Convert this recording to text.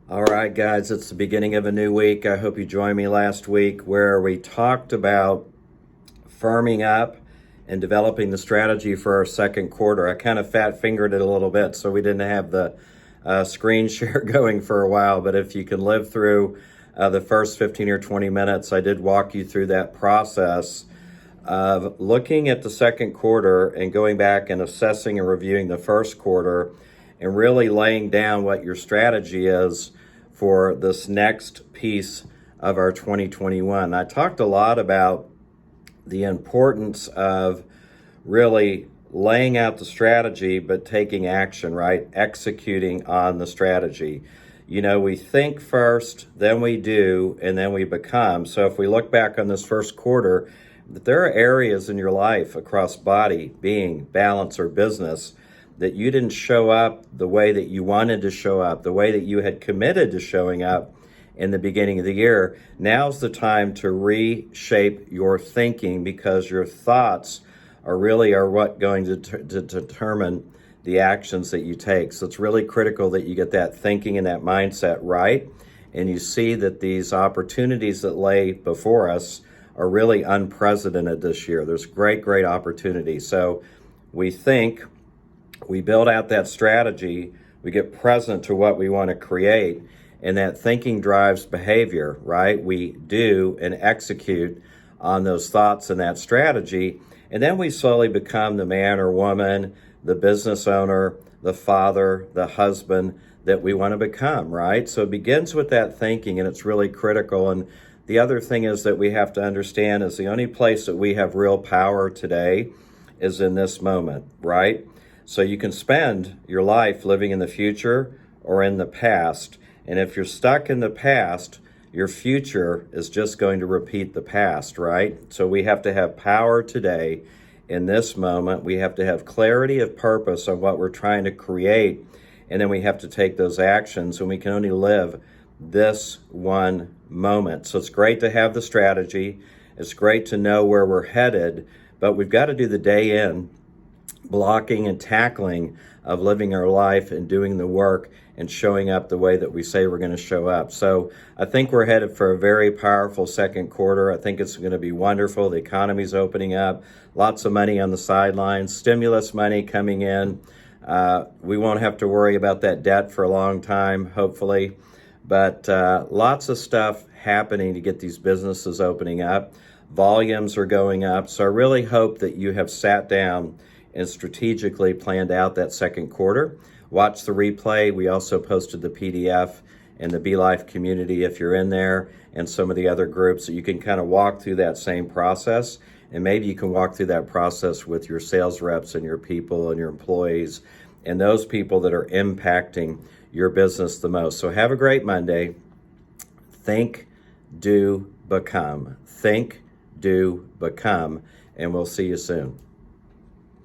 All right, guys, it's the beginning of a new week. I hope you joined me last week where we talked about firming up and developing the strategy for our second quarter. I kind of fat fingered it a little bit, so we didn't have the screen share going for a while. But if you can live through the first 15 or 20 minutes, I did walk you through that process of looking at the second quarter and going back and assessing and reviewing the first quarter and really laying down what your strategy is for this next piece of our 2021. I talked a lot about the importance of really laying out the strategy, but taking action, right? Executing on the strategy. You know, we think first, then we do, and then we become. So if we look back on this first quarter, there are areas in your life across body, being, balance, or business that you didn't show up the way that you wanted to show up, the way that you had committed to showing up in the beginning of the year. Now's the time to reshape your thinking, because your thoughts are what going to determine the actions that you take. So it's really critical that you get that thinking and that mindset right, and you see that these opportunities that lay before us are really unprecedented this year. There's great opportunity. So we think, we build out that strategy, we get present to what we want to create, and that thinking drives behavior, right? We do and execute on those thoughts and that strategy, and then we slowly become the man or woman, the business owner, the father, the husband that we want to become, right? So it begins with that thinking, and it's really critical. And the other thing is that we have to understand is the only place that we have real power today is in this moment, right? So you can spend your life living in the future or in the past. And if you're stuck in the past, your future is just going to repeat the past, right? So we have to have power today in this moment. We have to have clarity of purpose on what we're trying to create. And then we have to take those actions, and we can only live this one moment. So it's great to have the strategy. It's great to know where we're headed, but we've got to do the day in blocking and tackling of living our life and doing the work and showing up the way that we say we're going to show up. So I think we're headed for a very powerful second quarter. I think it's going to be wonderful. The economy's opening up, lots of money on the sidelines, stimulus money coming in. We won't have to worry about that debt for a long time, hopefully. But lots of stuff happening to get these businesses opening up. Volumes are going up. So I really hope that you have sat down and strategically planned out that second quarter. Watch the replay. We also posted the PDF in the Be Life community if you're in there, and some of the other groups, that you can kind of walk through that same process. And maybe you can walk through that process with your sales reps and your people and your employees and those people that are impacting your business the most. So have a great Monday. Think, do, become. Think, do, become. And we'll see you soon.